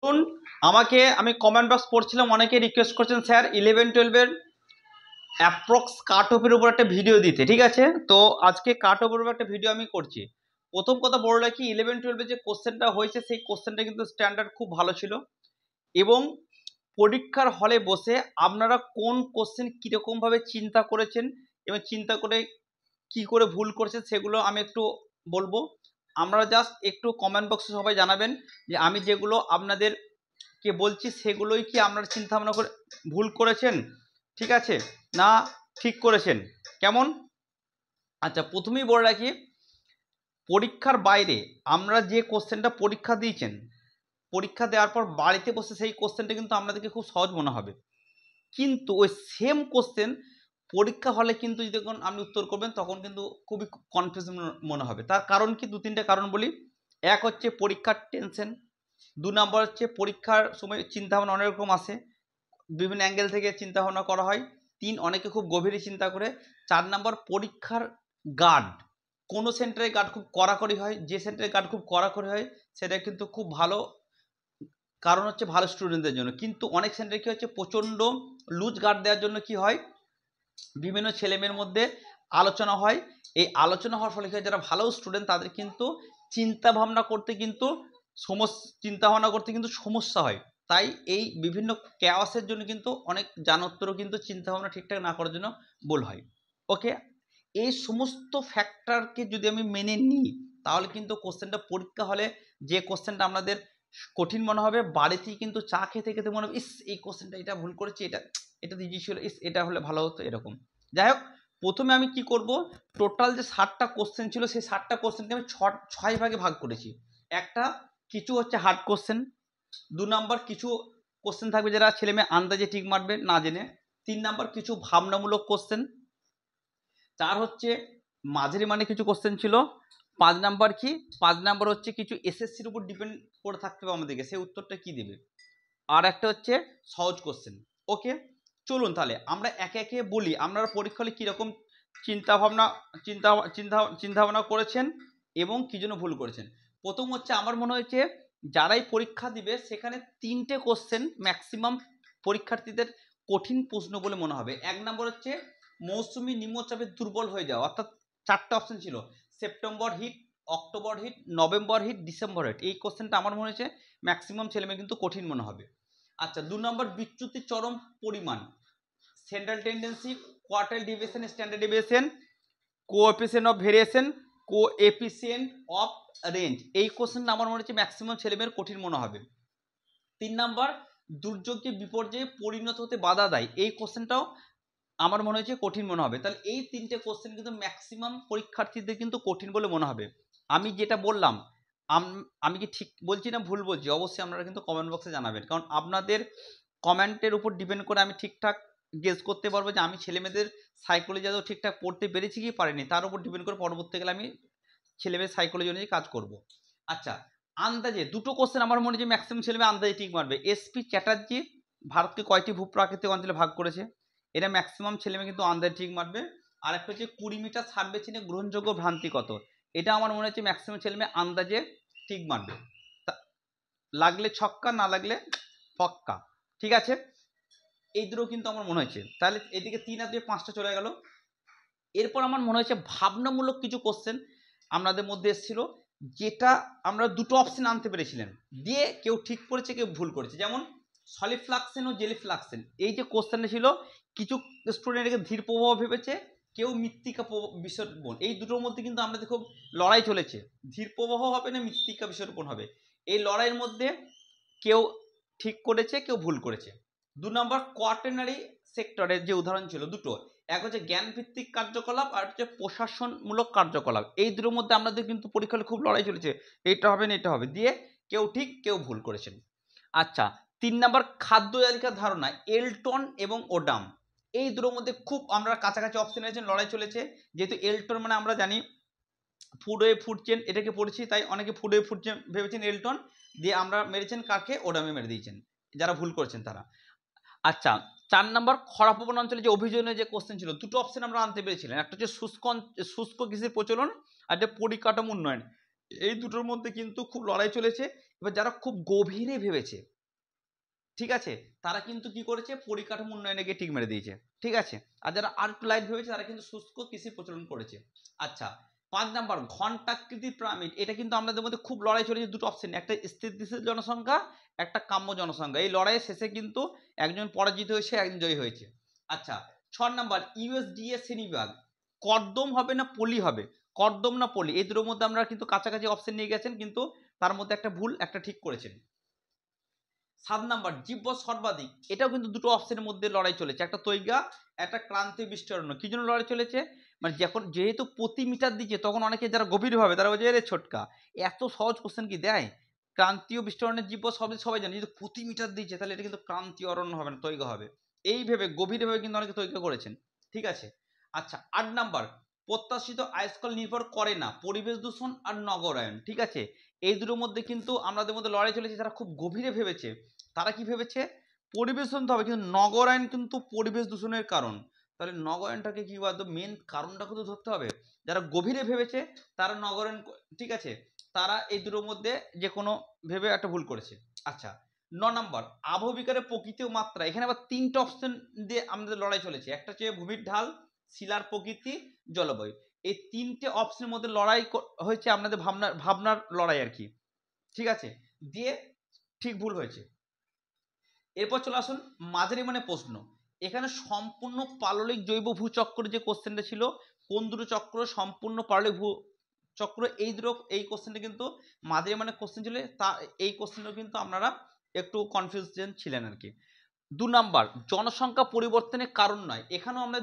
শুনুন, আমি comment box পড়ছিলাম, অনেকে রিকোয়েস্ট করছেন স্যার 11-12 অ্যাপ্রক্স কাট অফের উপর একটা ভিডিও দিতে। ঠিক আছে, তো আজকে কাট অফের উপর একটা ভিডিও আমি করছি। প্রথম কথা বড় রাখি, 11-12 যে কোশ্চেনটা হয়েছে সেই কোশ্চেনটা কিন্তু স্ট্যান্ডার্ড খুব ভালো ছিল, এবং পরীক্ষার হলে বসে আপনারা কোন কোশ্চেন কিরকম ভাবে চিন্তা করেছেন এবং চিন্তা করে কি করে ভুল করছেন সেগুলো আমি একটু বলবো। আমরা জাস্ট একটু কমেন্ট বক্সে সবাই জানাবেন যে আমি যেগুলো আপনাদের কে বলছি সেগুলোই কি আপনারা চিন্তা ভাবনা করে ভুল করেছেন, ঠিক আছে, না ঠিক করেছেন, কেমন? আচ্ছা, প্রথমেই বলে রাখি, পরীক্ষার বাইরে আমরা যে কোশ্চেনটা পরীক্ষা দিয়েছেন, পরীক্ষা দেওয়ার পর বাড়িতে বসে সেই কোশ্চেনটা কিন্তু আপনাদেরকে খুব সহজ মনে হবে, কিন্তু ওই সেম কোশ্চেন পরীক্ষা হলে কিন্তু যদি আপনি উত্তর করবেন তখন কিন্তু খুবই কনফিউশন মনে হবে। তার কারণ কি, 2-3টে কারণ বলি। এক হচ্ছে পরীক্ষার টেনশন, 2 নম্বর হচ্ছে পরীক্ষার সময় চিন্তাভাবনা অনেক রকম আসে, বিভিন্ন অ্যাঙ্গেল থেকে চিন্তা ভাবনা করা হয়। 3, অনেকে খুব গভীরে চিন্তা করে। 4 নম্বর, পরীক্ষার গার্ড, কোনো সেন্টারে গার্ড খুব কড়াকড়ি হয়, যে সেন্টারে গার্ড খুব কড়াকড়ি হয় সেটা কিন্তু খুব ভালো, কারণ হচ্ছে ভালো স্টুডেন্টদের জন্য। কিন্তু অনেক সেন্টারে কি হচ্ছে, প্রচণ্ড লুজ গার্ড দেওয়ার জন্য কি হয়, বিভিন্ন ছেলেমেয়ের মধ্যে আলোচনা হয়। এই আলোচনা হওয়ার ফলে যারা ভালো স্টুডেন্ট তাদের কিন্তু চিন্তা ভাবনা করতে কিন্তু সমস্যা হয়। তাই এই বিভিন্ন ক্যাওয়াসের জন্য কিন্তু অনেক জানোত্তরও কিন্তু চিন্তা ভাবনা ঠিকঠাক না করার জন্য ভুল হয়। ওকে, এই সমস্ত ফ্যাক্টরকে যদি আমি মেনে নিই তাহলে কিন্তু কোশ্চেনটা পরীক্ষা হলে যে কোশ্চেনটা আপনাদের কঠিন মনে হবে, বাড়িতেই কিন্তু চা খেতে খেতে মনে হবে ইস এই কোশ্চেনটা এটা ভুল করেছি, এটা এটা ইজি ছিল, ইস এটা হলে ভালো হতো, এরকম। যাই হোক, প্রথমে আমি কি করব, টোটাল যে 60টা কোশ্চেন ছিল সেই 60টা কোশ্চেনকে আমি 6 ভাগে ভাগ করেছি। একটা, কিছু হচ্ছে হার্ড কোশ্চেন। 2 নম্বর, কিছু কোশ্চেন থাকবে যারা ছেলে মেয়ে আন্দাজে ঠিক মারবে না জেনে। 3 নম্বর, কিছু ভাবনামূলক কোশ্চেন। 4 হচ্ছে মাঝারি মানে কিছু কোশ্চেন ছিল। 5 নম্বর কি, 5 নম্বর হচ্ছে কিছু এসএসসির উপর ডিপেন্ড করে থাকতে হবে আমাদেরকে, সেই উত্তরটা কি দেবে। আর একটা হচ্ছে সহজ কোশ্চেন। ওকে, চলুন তাহলে আমরা একে একে বলি আপনারা পরীক্ষা হলে কীরকম চিন্তা ভাবনা চিন্তা চিন্তা চিন্তা ভাবনা করেছেন এবং কি জন্য ভুল করেছেন। প্রথম হচ্ছে, আমার মনে হয়েছে যারাই পরীক্ষা দিবে সেখানে 3টে কোশ্চেন ম্যাক্সিমাম পরীক্ষার্থীদের কঠিন প্রশ্ন বলে মনে হবে। 1 নম্বর হচ্ছে মৌসুমি নিম্নচাপে দুর্বল হয়ে যাওয়া, অর্থাৎ 4টে অপশন ছিল, September hit, October hit, November hit, December hit. এই কোশ্চেনটা আমার মনে হয়েছে ম্যাক্সিমাম ছেলেমেয়ে কিন্তু কঠিন মনে হবে। আচ্ছা, 2 নম্বর, বিচ্যুতির চরম পরিমাণ, central tendency, quartile deviation, standard deviation, coefficient of variation, coefficient of range. এই কোশ্চেনটা আমার মনে হচ্ছে ম্যাক্সিমাম ছেলেমেয়ের কঠিন মনে হবে। 3 নম্বর, দুর্যোগকে বিপর্যয়ে পরিণত হতে বাধা দেয়। এই কোশ্চেনটাও আমার মনে হচ্ছে কঠিন মনে হবে। তাহলে এই 3টে কোশ্চেন কিন্তু ম্যাক্সিমাম পরীক্ষার্থীদের কিন্তু কঠিন বলে মনে হবে। আমি যেটা বললাম, আমি কি ঠিক বলছি না ভুল বলছি, অবশ্যই আপনারা কিন্তু কমেন্ট বক্সে জানাবেন, কারণ আপনাদের কমেন্টের উপর ডিপেন্ড করে আমি ঠিকঠাক গেস করতে পারবো যে আমি ছেলেমেয়েদের সাইকোলজি আদৌ ঠিকঠাক পড়তে পেরেছি কি পারিনি, তার উপর ডিপেন্ড করে পরবর্তীকালে আমি ছেলেমেয়ের সাইকোলজি অনুযায়ী কাজ করব। আচ্ছা, আন্দাজে 2টো কোশ্চেন আমার মনে হয় ম্যাক্সিমাম ছেলেমেয়ে আন্দাজে ঠিক মারবে। এসপি চ্যাটার্জি ভারতকে কয়টি ভূপ্রাকৃতিক অঞ্চলে ভাগ করেছে, এটা ম্যাক্সিমাম ছেলেমেয়ে কিন্তু আন্দাজে ঠিক মারবে। আর একটা হচ্ছে 20 মিটার সার্ভে চিহ্নে গ্রহণযোগ্য ভ্রান্তি কত, এটা আমার মনে হচ্ছে ম্যাক্সিমাম ছেলেমেয়ে আন্দাজে ঠিক মারবে। লাগলে ছক্কা, না লাগলে ফক্কা, ঠিক আছে। এই দুটো কিন্তু আমার মনে হয়েছে। তাহলে এদিকে 3 আর 2 5টা চলে গেল। এরপর আমার মনে হয়েছে ভাবনামূলক কিছু কোশ্চেন আপনাদের মধ্যে এসেছিল, যেটা আমরা 2টো অপশন আনতে পেরেছিলেন, দিয়ে কেউ ঠিক করেছে কেউ ভুল করেছে। যেমন সলিড ফ্লাক্সেন ও জেলি ফ্লাক্সেন, এই যে কোশ্চেনটা ছিল, কিছু স্টুডেন্ট এটাকে ধীর প্রবাহ ভেবেছে, কেউ মৃত্তিকা বিসর্পণ। এই দুটোর মধ্যে কিন্তু আমাদের খুব লড়াই চলেছে, ধীর প্রবাহ হবে না মৃত্তিকা বিসর্পণ হবে। এই লড়াইয়ের মধ্যে কেউ ঠিক করেছে কেউ ভুল করেছে। 2 নম্বর, কোয়াটার্নারি সেক্টরের যে উদাহরণ ছিল দুটো, এক হচ্ছে জ্ঞান ভিত্তিক কার্যকলাপ আর হচ্ছে প্রশাসনমূলক কার্যকলাপ। এই দুটোর মধ্যে আমাদের কিন্তু পরীক্ষায় খুব লড়াই চলেছে, এটা হবে না এটা হবে, দিয়ে কেউ ঠিক কেউ ভুল করেছেন। আচ্ছা, 3 নম্বর, খাদ্য তালিকার ধারণা, এলটন এবং ওডাম। এই দুটোর মধ্যে খুব আমরা কাছাকাছি অপশন আছেন, লড়াই চলেছে। যেহেতু এলটন মানে আমরা জানি ফুডওয়ে ফুড চেন, এটাকে পড়েছি, তাই অনেকে ফুডওয়ে ফুড চেন ভেবেছেন এলটন, দিয়ে আমরা মেরেছেন কাকে, ওডামে মেরে দিয়েছেন, যারা ভুল করেছেন তারা। আচ্ছা, 4 নম্বর, খরাপ্রবণ অঞ্চলে যে অভিযোজনের যে কোশ্চেন ছিল, 2টো অপশন আমরা আনতে পেরেছিলাম, একটা হচ্ছে শুষ্ক কৃষির প্রচলন আর একটা পরিকাঠামো উন্নয়ন। এই দুটোর মধ্যে কিন্তু খুব লড়াই চলেছে। এবার যারা খুব গভীরে ভেবেছে, ঠিক আছে, তারা কিন্তু কি করেছে, পরিকাঠামো উন্নয়নে গিয়ে টিক মেরে দিয়েছে, ঠিক আছে। আর যারা আর একটু লাইট ভেবেছে তারা কিন্তু শুষ্ক কৃষি প্রচলন করেছে। আচ্ছা, 5 নাম্বার ঘণ্টাকৃতি পিরামিড। এটা কিন্তু আমাদের মধ্যে খুব লড়াই চলেছে দুটো অপশন, একটা স্থিতিশীল জনসংখ্যা, একটা কাম্য জনসংখ্যা। এই লড়াইয়ের শেষে কিন্তু একজন পরাজিত হয়েছে, একজন জয়ী হয়েছে। আচ্ছা, 6 নাম্বার ইউএসডিএ শ্রেণীবিভাগ। কর্দম হবে না পলি হবে, কর্দম না পলি, এই দুটোর মধ্যে আমরা কিন্তু কাছাকাছি অপশন নিয়ে গেছেন, কিন্তু তার মধ্যে একটা ভুল একটা ঠিক করেছেন। 7 নাম্বার জীব্য সর্বাধিক। এটাও কিন্তু দুটো অপশনের মধ্যে লড়াই চলেছে, একটা তৈগা, একটা ক্রান্তীয় বৃষ্টি অরণ্য। কি জন্য লড়াই চলেছে, মানে যখন যেহেতু প্রতি মিটার দিচ্ছে, তখন অনেকে যারা গভীর ভাবে তারা বলছে রে ছোটকা, এত সহজ কোশ্চেন কি দেয়, ক্রান্তীয় বৃষ্টি অরণ্যের জীব্য সর্বাধিক সবাই জানে, যদি প্রতি মিটার দিচ্ছে তাহলে এটা কিন্তু ক্রান্তীয় অরণ্য হবে না, তৈগা হবে। এই ভেবে গভীর ভাবে কিন্তু অনেকে তৈগা করেছেন, ঠিক আছে। আচ্ছা, 8 নাম্বার প্রত্যাশিত আয়স্কল নির্ভর করে না পরিবেশ দূষণ আর নগরায়ন, ঠিক আছে। এই দুটোর মধ্যে কিন্তু আমাদের মধ্যে লড়াই চলেছে, যারা খুব গভীরে ভেবেছে তারা কি ভেবেছে, পরিবেশ দূষণ হবে, কিন্তু নগরায়ন কিন্তু পরিবেশ দূষণের কারণ। তাহলে নগরায়নটাকে কি বলতো, মেন কারণটা কিন্তু ধরতে হবে। যারা গভীরে ভেবেছে তারা নগরায়ন, ঠিক আছে, তারা এই দুটোর মধ্যে যে কোনো ভেবে একটা ভুল করেছে। আচ্ছা, 9 নম্বর আবহবিকারের প্রকৃতি ও মাত্রা। এখানে আবার 3টা অপশন দিয়ে আমাদের লড়াই চলেছে, একটা হচ্ছে ভূমির ঢাল, শিলার প্রকৃতি, জলবায়ু। এই 3টে অপশনের মধ্যে লড়াই হয়েছে, আপনাদের ভাবনার লড়াই আর কি, ঠিক আছে, দিয়ে ঠিক ভুল হয়েছে। এরপর চলে আসুন মাঝারি মানে প্রশ্ন। এখানে সম্পূর্ণ পাললিক জৈব ভূচক্র যে কোশ্চেনটা ছিল, কোন দুটো চক্র সম্পূর্ণ পাললিক ভূচক্র, এই কোশ্চেনটা কিন্তু মাঝারি মানে কোশ্চেন ছিল, তা এই কোশ্চেনটা কিন্তু আপনারা একটু কনফিউশন ছিলেন আর কি। 2 নাম্বার জনসংখ্যা পরিবর্তনের কারণ নয়। এখানেও আমরা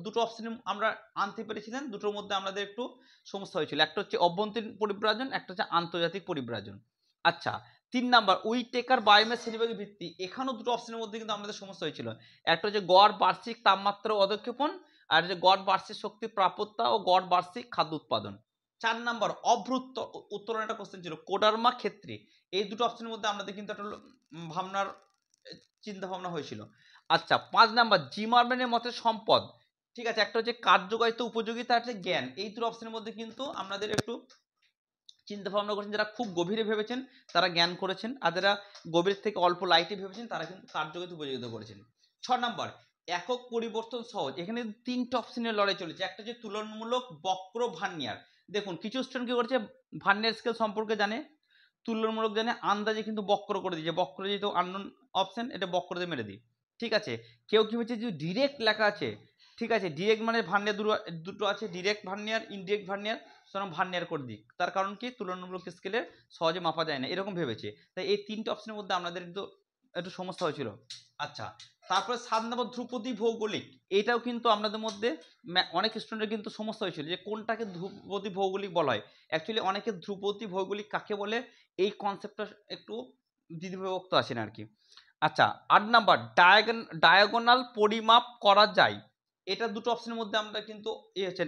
দুটো অপশন আমরা আনতে পেরেছিলেন, দুটোর মধ্যে আমাদের একটু সমস্যা হয়েছিল, একটা হচ্ছে অভ্যন্তরীণ পরিব্রাজন, একটা হচ্ছে আন্তর্জাতিক পরিব্রাজন। আচ্ছা, 3 নাম্বার উইটেকার বায়োমেস শ্রেণীবিভাগের ভিত্তি। এখানেও দুটো অপশনের মধ্যে কিন্তু আমাদের সমস্যা হয়েছিল, একটা হচ্ছে গড় বার্ষিক তাপমাত্রা অধক্ষেপণ, আর হচ্ছে গড় বার্ষিক শক্তি প্রাপ্যতা ও গড় বার্ষিক খাদ্য উৎপাদন। 4 নাম্বার অভ্যুত্ত উত্তরণ একটা কোশ্চেন ছিল কোডার্মা ক্ষেত্রে। এই দুটো অপশনের মধ্যে আমাদের কিন্তু একটা ভাবনার চিন্তা ভাবনা হয়েছিল। আচ্ছা, 5 নাম্বার জিমারম্যানের মতে সম্পদ, ঠিক আছে, একটা হচ্ছে কার্যকারিতা, উপযোগিতা, হচ্ছে জ্ঞান। এই দুটো অপশনের মধ্যে কিন্তু আপনাদের একটু চিন্তা ভাবনা করেছেন, যারা খুব গভীরে ভেবেছেন তারা জ্ঞান করেছেন, আর যারা গভীর থেকে অল্প লাইটে ভেবেছেন তারা কিন্তু কার্যকারিতা উপযোগিতা করেছেন। 6 নাম্বার একক পরিবর্তন সহজ। এখানে 3টে অপশনের লড়াই চলেছে, একটা হচ্ছে তুলনামূলক বক্র ভার্নিয়ার। দেখুন কিছু স্টুডেন্ট কি করেছে, ভার্নিয়ার স্কেল সম্পর্কে জানে, তুলনামূলক জানে, আন্দাজে কিন্তু বক্র করে দিয়েছে, বক্র যেহেতু আননোন অপশন, এটা বক্র দিয়ে মেরে দিই, ঠিক আছে। কেউ কি হচ্ছে যে ডিরেক্ট লেখা আছে, ঠিক আছে, ডিরেক্ট মানে ভার্নিয়ার দুটো আছে, ডিরেক্ট ভার্নিয়ার, ইনডিরেক্ট ভার্নিয়ার, সুতরাং ভার্নিয়ার করে দিই। তার কারণ কি, তুলনামূলক স্কেলে সহজে মাপা যায় না, এরকম ভেবেছে। তাই এই 3টে অপশনের মধ্যে আমাদের একটু সমস্যা হয়েছিল। আচ্ছা, তারপরে 7 নম্বর ধ্রুপদী ভৌগোলিক। এটাও কিন্তু আপনাদের মধ্যে অনেক স্টুডেন্টের কিন্তু সমস্যা হয়েছিল যে কোনটাকে ধ্রুপদী ভৌগোলিক বলা হয়। অ্যাকচুয়ালি অনেকে ধ্রুপদী ভৌগোলিক কাকে বলে এই কনসেপ্টটা একটু দ্বিধাবিভক্ত আছেন আর কি। আচ্ছা, 8 নাম্বার ডায়াগোনাল পরিমাপ করা যায়। এটা দুটো অপশনের মধ্যে আমরা কিন্তু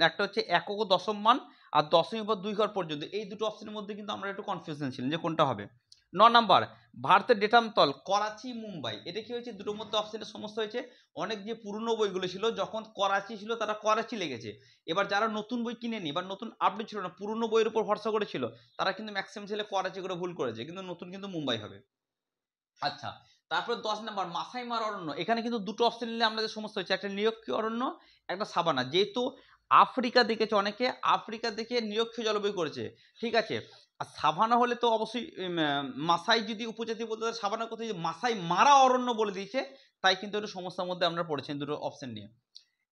একটা হচ্ছে একক ও দশম মান, আর দশমিক পর 2 ঘর পর্যন্ত, এই দুটো অপশনের মধ্যে কিন্তু আমরা একটু কনফিউশন ছিলাম যে কোনটা হবে। 9 নাম্বার ভারতের ডেটামতল করাচি মুম্বাই। এটা কি হয়েছে, দুটোর মধ্যে অপশনের সমস্যা হয়েছে। অনেক যে পুরনো বইগুলো ছিল যখন করাচি ছিল তারা করাচি লেগেছে, এবার যারা নতুন বই কিনেনি বা নতুন আপডেট ছিল না, পুরনো বইয়ের উপর ভরসা করেছিল, তারা কিন্তু ম্যাক্সিমাম ছেলে করাচি করে ভুল করেছে, কিন্তু নতুন কিন্তু মুম্বাই হবে। আচ্ছা, তারপর 10 নাম্বার মাসাই মারা অরণ্য। এখানে কিন্তু দুটো অপশন নিলে আমাদের সমস্যা হচ্ছে, একটা নিরক্ষীয় অরণ্য, একটা সাবানা। যেহেতু আফ্রিকা দেখেছে অনেকে, আফ্রিকা দেখে নিরক্ষীয় জলবায়ু করেছে, ঠিক আছে। আর সাভানা হলে তো অবশ্যই মাসাই যদি উপজাতি বলতে, সাভানা কোথায়, মাসাই মারা অরণ্য বলে দিয়েছে, তাই কিন্তু একটু সমস্যার মধ্যে আমরা পড়েছি দুটো অপশন নিয়ে।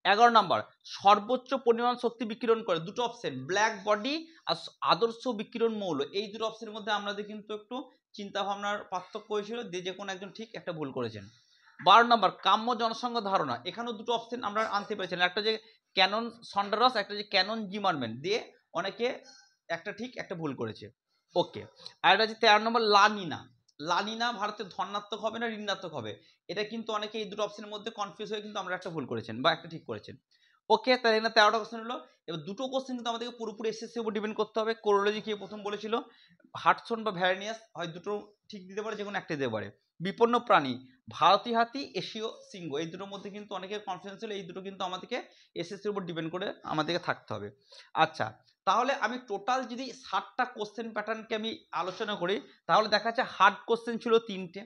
11 নাম্বার সর্বোচ্চ পরিমাণ শক্তি বিকিরণ করে, দুটো অপশন ব্ল্যাক বডি আর আদর্শ বিকিরণ মৌল। এই দুটো অপশনের মধ্যে আমাদের কিন্তু একটু চিন্তা ভাবনার পার্থক্য হয়েছিল, যে কোনো একজন ঠিক একটা ভুল করেছেন। 12 নাম্বার কাম্য জনসংখ্যা ধারণা। এখানেও দুটো অপশন আমরা আনতে পেরেছিলাম, একটা যে ক্যানন সন্ডারস, একটা যে ক্যানন জিমারম্যান, দিয়ে অনেকে একটা ঠিক একটা ভুল করেছে। ওকে, আর এটা হচ্ছে 13 নম্বর লানিনা। লানিনা ভারতের ধনাত্মক হবে না ঋণাত্মক হবে, এটা কিন্তু অনেকে এই দুটো অপশনের মধ্যে কনফিউজ হয়ে কিন্তু আমরা একটা ভুল করেছেন বা একটা ঠিক করেছেন। ওকে, তাহলে এখানে 13টা কোশ্চেন হলো। এবার দুটো কোশ্চেন কিন্তু আমাদেরকে পুরোপুরি এসএসসির উপর ডিপেন্ড করতে হবে। কোরোলজি কি প্রথম বলেছিল, হাডসন বা ভ্যারেনিয়াস, হয় দুটো ঠিক দিতে পারে, যে কোনো একটা দিতে পারে। বিপন্ন প্রাণী ভারতীয় হাতি, এশীয় সিংহ, এই দুটোর মধ্যে কিন্তু অনেকের কনফিডেন্স ছিল, এই দুটো কিন্তু আমাদেরকে এসএসসির উপর ডিপেন্ড করে আমাদেরকে থাকতে হবে। আচ্ছা, তাহলে আমি টোটাল যদি 60টা কোশ্চেন প্যাটার্নকে আমি আলোচনা করি, তাহলে দেখা যাচ্ছে হার্ড কোশ্চেন ছিল 3টে।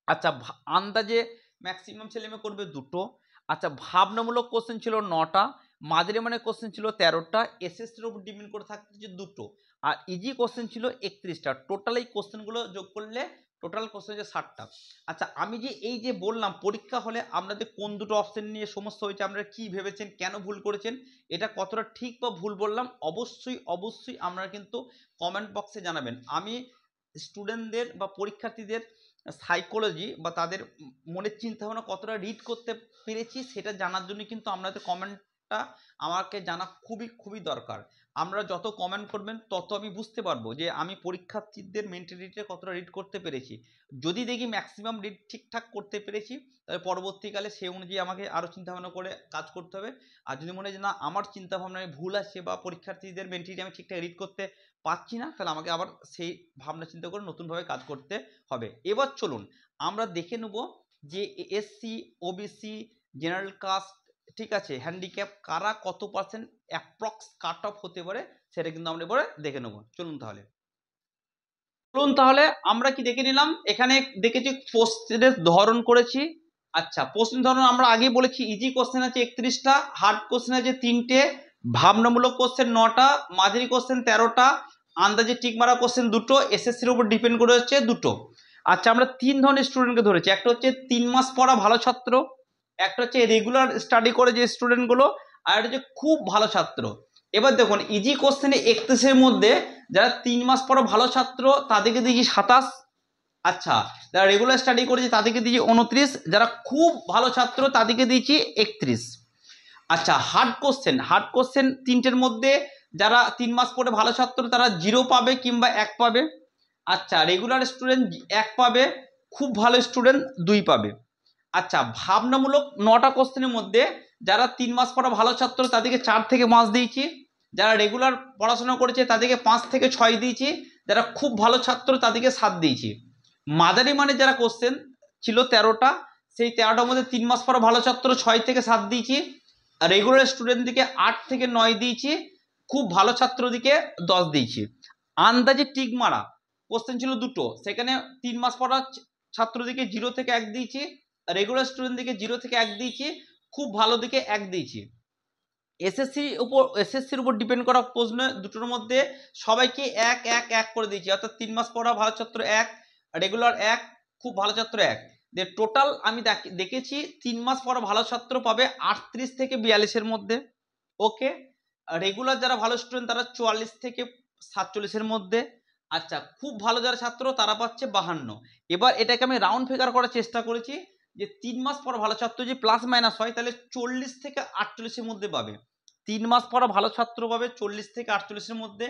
আচ্ছা, আন্দাজে ম্যাক্সিমাম ছেলেমেয়ে করবে 2টো। আচ্ছা, ভাবনামূলক কোশ্চেন ছিল 9টা, মাঝারি মানের কোশ্চেন ছিল 13টা, এসএসসির উপর ডিপেন্ড করে থাকছে 2টো, আর ইজি কোশ্চেন ছিল 31টা। টোটাল এই কোশ্চেনগুলো যোগ করলে টোটাল কোশ্চেন হচ্ছে 60টা। আচ্ছা, আমি যে এই যে বললাম পরীক্ষা হলে আপনাদের কোন দুটো অপশন নিয়ে সমস্যা হয়েছে, আপনারা কি ভেবেছেন, কেন ভুল করেছেন, এটা কতটা ঠিক বা ভুল বললাম, অবশ্যই অবশ্যই আপনারা কিন্তু কমেন্ট বক্সে জানাবেন। আমি স্টুডেন্টদের বা পরীক্ষার্থীদের সাইকোলজি বা তাদের মনের চিন্তাভাবনা কতটা রিড করতে পেরেছি সেটা জানার জন্য কিন্তু আপনাদের কমেন্টটা আমাকে জানা খুবই খুবই দরকার। আমরা যত কমেন্ট করবেন তত আমি বুঝতে পারবো যে আমি পরীক্ষার্থীদের মেন্টালিটিটা কতটা রিড করতে পেরেছি। যদি দেখি ম্যাক্সিমাম রিড ঠিকঠাক করতে পেরেছি, তাহলে পরবর্তীকালে সেই অনুযায়ী আমাকে আরও চিন্তাভাবনা করে কাজ করতে হবে। আর যদি মনে হয় যে না, আমার চিন্তাভাবনায় ভুল আছে বা পরীক্ষার্থীদের মেন্টালিটি আমি ঠিকঠাক রিড করতে পাচ্ছি না, তাহলে আমাকে আবার সেই ভাবনা চিন্তা করে নতুনভাবে কাজ করতে হবে। এবার চলুন আমরা দেখে নেব যে এসসি, ওবিসি, জেনারেল কাস্ট, ঠিক আছে, হ্যান্ডিক্যাপ, কারা কত পার্সেন্ট অ্যাপ্রক্স কাট অফ হতে পারে সেটা কিন্তু আমরা এবারে দেখে নেব। চলুন তাহলে আমরা কি দেখে নিলাম, এখানে দেখেছি প্রশ্নের ধরন করেছি। আচ্ছা, প্রশ্নের ধরন আমরা আগেই বলেছি, ইজি কোশ্চেন আছে 31টা, হার্ড কোশ্চেন আছে 3টে, ভাবনামূলক কোশ্চেন 9টা, মাঝারি কোশ্চেন 13টা, আন্দাজে টিক মারা কোশ্চেন 2টো, এসএসসির উপর ডিপেন্ড করে হচ্ছে 2টো। আচ্ছা, আমরা 3 ধরনের স্টুডেন্টকে ধরেছি, একটা হচ্ছে 3 মাস পড়া ভালো ছাত্র, একটা হচ্ছে রেগুলার স্টাডি করে যে স্টুডেন্টগুলো, আর একটা হচ্ছে খুব ভালো ছাত্র। এবার দেখুন ইজি কোশ্চেনে 31-এর মধ্যে যারা 3 মাস পড়া ভালো ছাত্র তাদেরকে দিয়েছি 27। আচ্ছা, যারা রেগুলার স্টাডি করেছে তাদেরকে দিয়েছি 29, যারা খুব ভালো ছাত্র তাদেরকে দিয়েছি 31। আচ্ছা, হার্ড কোশ্চেন 3টের মধ্যে যারা 3 মাস পড়ে ভালো ছাত্র তারা 0 পাবে কিংবা 1 পাবে। আচ্ছা, রেগুলার স্টুডেন্ট 1 পাবে, খুব ভালো স্টুডেন্ট 2 পাবে। আচ্ছা, ভাবনামূলক 9টা কোশ্চেনের মধ্যে যারা 3 মাস পড়া ভালো ছাত্র তাদেরকে 4 থেকে 5 দিয়েছি, যারা রেগুলার পড়াশোনা করেছে তাদেরকে 5 থেকে 6 দিয়েছি, যারা খুব ভালো ছাত্র তাদেরকে 7 দিয়েছি। মাঝারি মানে যারা কোশ্চেন ছিল 13টা, সেই 13টার মধ্যে 3 মাস পড়া ভালো ছাত্র 6 থেকে 7 দিয়েছি, রেগুলার স্টুডেন্ট দিকে 8 থেকে 9 দিয়েছি, খুব ভালো ছাত্র দিকে 10 দিয়েছি। আন্দাজে টিক মারা কোশ্চেন ছিল 2টো, সেখানে 3 মাস পড়া ছাত্র দিকে 0 থেকে 1 দিয়েছি, রেগুলার স্টুডেন্ট দিকে 0 থেকে 1 দিয়েছি, খুব ভালো দিকে 1 দিয়েছি। এসএসসির উপর ডিপেন্ড করা প্রশ্ন দুটোর মধ্যে সবাইকে 1 1 1 করে দিয়েছি, অর্থাৎ 3 মাস পড়া ভালো ছাত্র 1, রেগুলার 1, খুব ভালো ছাত্র 1। যে টোটাল আমি দেখেছি 3 মাস পড়া ভালো ছাত্র পাবে 38 থেকে 42-এর মধ্যে। ওকে, রেগুলার যারা ভালো স্টুডেন্ট তারা 44 থেকে 47-এর মধ্যে। আচ্ছা, খুব ভালো যারা ছাত্র তারা পাচ্ছে 52। এবার এটাকে আমি রাউন্ড ফিগার করার চেষ্টা করেছি যে 3 মাস পর ভালো ছাত্র যদি প্লাস মাইনাস হয় তাহলে 40 থেকে 48-এর মধ্যে পাবে। 3 মাস পর ভালো ছাত্র পাবে 40 থেকে 48-এর মধ্যে,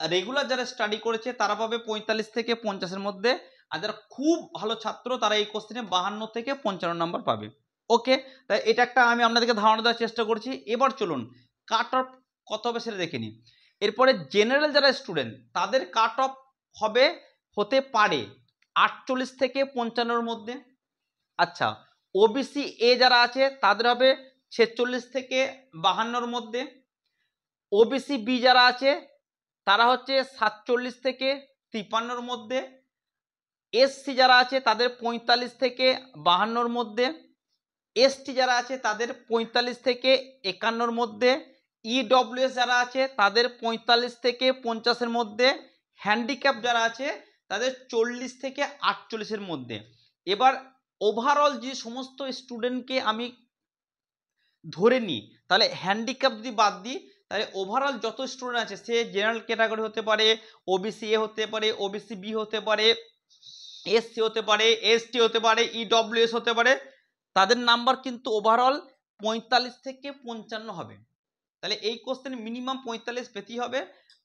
রেগুলার যারা স্টাডি করেছে তারা পাবে 45 থেকে 50-এর মধ্যে, আর যারা খুব ভালো ছাত্র তারা এই কোশ্চেনে 52 থেকে 55 নম্বর পাবে। ওকে, তাই এটা একটা আমি আপনাদেরকে ধারণা দেওয়ার চেষ্টা করছি। এবার চলুন কাট অফ কত হবে সেটা দেখে নিই। এরপরে জেনারেল যারা স্টুডেন্ট তাদের কাট অফ হতে পারে 48 থেকে 55-এর মধ্যে। আচ্ছা, ওবিসি এ যারা আছে তাদের হবে 46 থেকে 52-এর মধ্যে, ওবিসি বি যারা আছে তারা হচ্ছে 47 থেকে 53-এর মধ্যে, এসসি যারা আছে তাদের 45 থেকে 52-এর মধ্যে, এসটি যারা আছে তাদের 45 থেকে 51-এর মধ্যে, ইডব্লিউএস যারা আছে তাদের 45 থেকে 50-এর মধ্যে, হ্যান্ডিক্যাপ যারা আছে তাদের 40 থেকে 48-এর মধ্যে। এবার ওভারঅল যে সমস্ত স্টুডেন্টকে আমি ধরে নিই, তাহলে হ্যান্ডিক্যাপ যদি বাদ দিই তাহলে ওভারঅল যত স্টুডেন্ট আছে সে জেনারেল ক্যাটাগরি হতে পারে, ওবিসি এ হতে পারে, ওবিসি বি হতে পারে, এসসি হতে পারে, এসটি হতে পারে, ইডব্লিউএস হতে পারে, তাদের নাম্বার কিন্তু ওভারঅল 45 থেকে 55 হবে। তাহলে এই কোশ্চেনে মিনিমাম 45 পেতেই হবে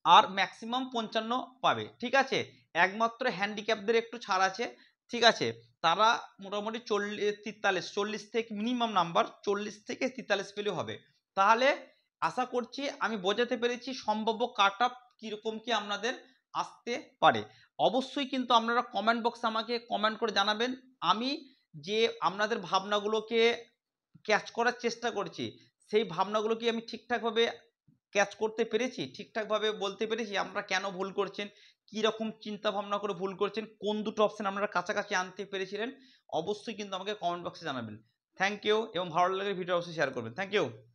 আর ম্যাক্সিমাম 55 পাবে। ঠিক আছে, একমাত্র হ্যান্ডিক্যাপদের একটু ছাড় আছে। ঠিক আছে, তারা মোটামুটি 40 থেকে মিনিমাম নাম্বার 40 থেকে 43 পেলেও হবে। তাহলে আশা করছি আমি বোঝাতে পেরেছি সম্ভাব্য কাট অফ কিরকম কি আপনাদের আসতে পারে। অবশ্যই কিন্তু আপনারা কমেন্ট বক্সে আমাকে কমেন্ট করে জানাবেন। আমি যে আপনাদের ভাবনাগুলোকে ক্যাচ করার চেষ্টা করছি সেই ভাবনাগুলো কি আমি ঠিকঠাকভাবে ক্যাচ করতে পেরেছি, ঠিকঠাকভাবে বলতে পেরেছি আমরা কেন ভুল করছেন, কী রকম চিন্তা ভাবনা করে ভুল করছেন, কোন দুটো অপশন আপনারা কাছাকাছি আনতে পেরেছিলেন, অবশ্যই কিন্তু আমাকে কমেন্ট বক্সে জানাবেন। থ্যাংক ইউ এবং ভালো লাগলে ভিডিও অবশ্যই শেয়ার করবেন। Thank you.